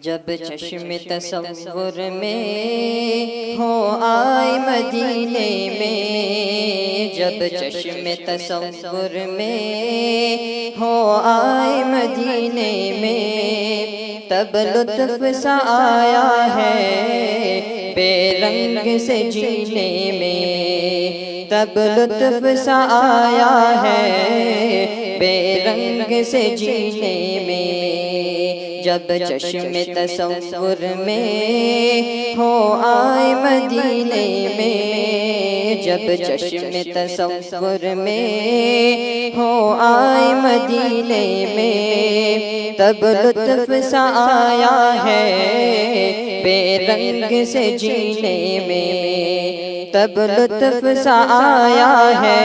جب چشم تصور میں ہو آئے مدینے میں، جب چشم تصور میں ہو آئے مدینے میں، تب لطف سا آیا ہے بے رنگ سے جینے میں، تب لطف سا آیا ہے بے رنگ سے جینے میں۔ جب چشم تصور میں ہو آئے مدینے میں، جب چشم تصور میں ہو آئے مدینے میں، تب لطف سا آیا ہے بے رنگ سے جینے میں، تب لطف سا آیا ہے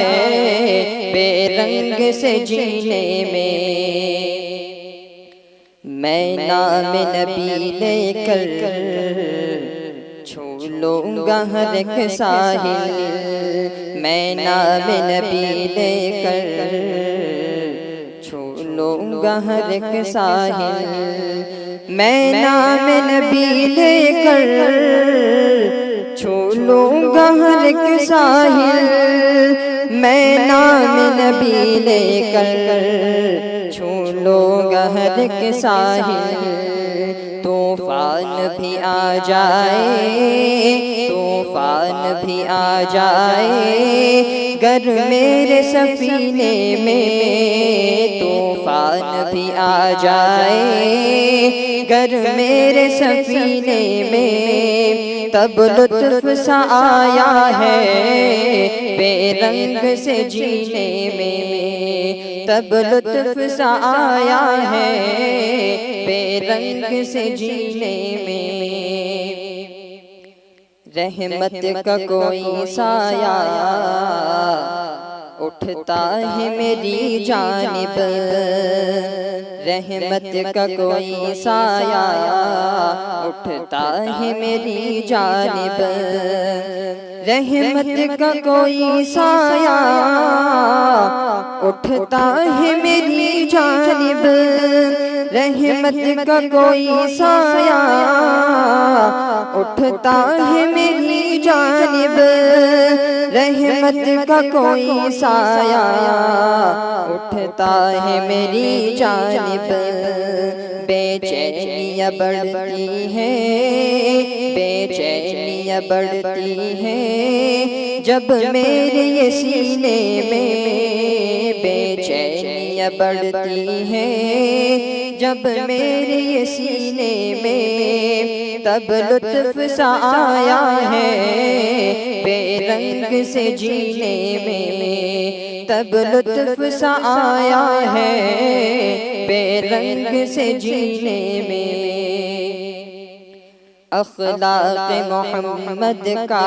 بے رنگ سے جینے میں۔ میں نام نبی لے کر چھو لوں گا ہر ایک ساحل، میں نام نبی لے کر چھو لوں گا ہر ایک ساحل، میں نام نبی لے کر چھو لوں گا ہر ایک ساحل، میں نام نبی لے کر چھو لوں گا ہر ایک ساحل۔ طوفان بھی آ جائے، طوفان بھی آ جائے گر میرے سفینے میں، طوفان بھی آ جائے گر میرے سفینے میں، تب لطف سا آیا ہے بے رنگ سے جینے میں، تب لطف سا آیا ہے بے رنگ سے جینے میں۔ رحمت کا کوئی سایہ اٹھتا ہے میری جانب، رحمت کا کوئی سایہ اٹھتا ہے میری جانب، رحمت کا کوئی سایہ اٹھتا ہے میری جانب، رحمت کا کوئی سایہ اٹھتا ہے میری جانب، رحمت کا کوئی سایہ اٹھتا ہے میری جانب۔ بے چینیاں بڑھتی ہیں، بے چینیاں بڑھتی ہیں جب میرے یہ سینے میں، بے چینیاں بڑھتی ہیں جب میرے یہ سینے میں، تب لطف سا آیا ہے بے رنگ سے جینے میں، تب لطف سا آیا ہے بے رنگ سے جینے میں۔ اخلاق محمد کا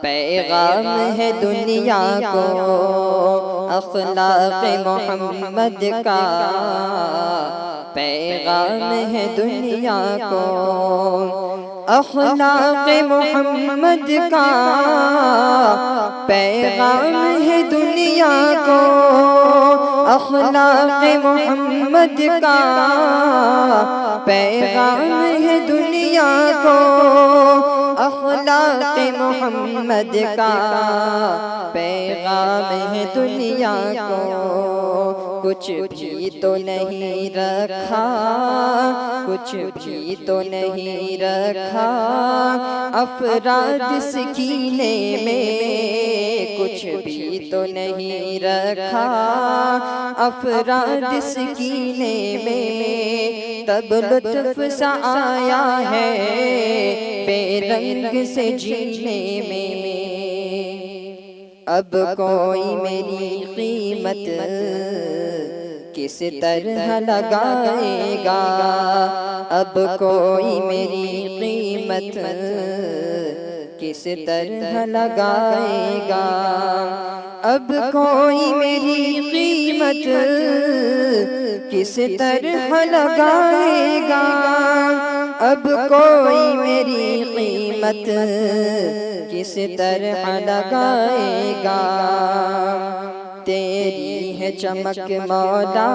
پیغام ہے دنیا کو، اخلاق محمد کا پیغام ہے دنیا کو، اخلاق محمد کا پیغام ہے دنیا کو، اخلاق محمد کا پیغام ہے دنیا کو، اخلاق محمد کا پیغام ہے دنیا کو۔ کچھ بھی تو نہیں رکھا، کچھ بھی تو نہیں رکھا افراد سکینے میں، کچھ بھی تو نہیں رکھا افراد سکینے میں، تب لطف سا آیا ہے بے رنگ سے جینے میں۔ اب کوئی میری قیمت کس طرح لگائے گا، اب کوئی میری قیمت کس طرح لگائے گا، اب کوئی میری قیمت کس طرح لگائے گا، اب کوئی میری قیمت کس طرح لگائے گا۔ تیری ہے چمک مولا،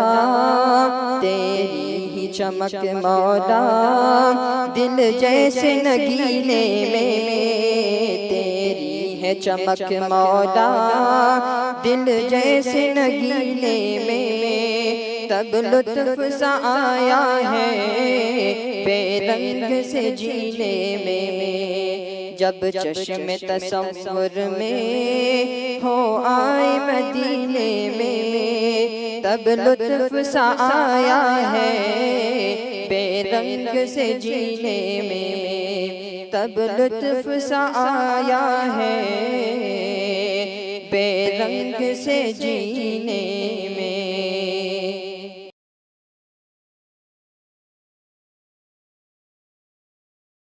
تیری ہی چمک مولا دل جیسے نگینے میں، تیری ہے چمک مولا دل جیسے نگینے میں، تب لطف سا آیا ہے بے رنگ سے جینے میں، جب چشم تصور میں ہو آئے مدینے میں، تب لطف سا آیا ہے بے رنگ سے جینے میں، تب لطف سا آیا ہے بے رنگ سے جینے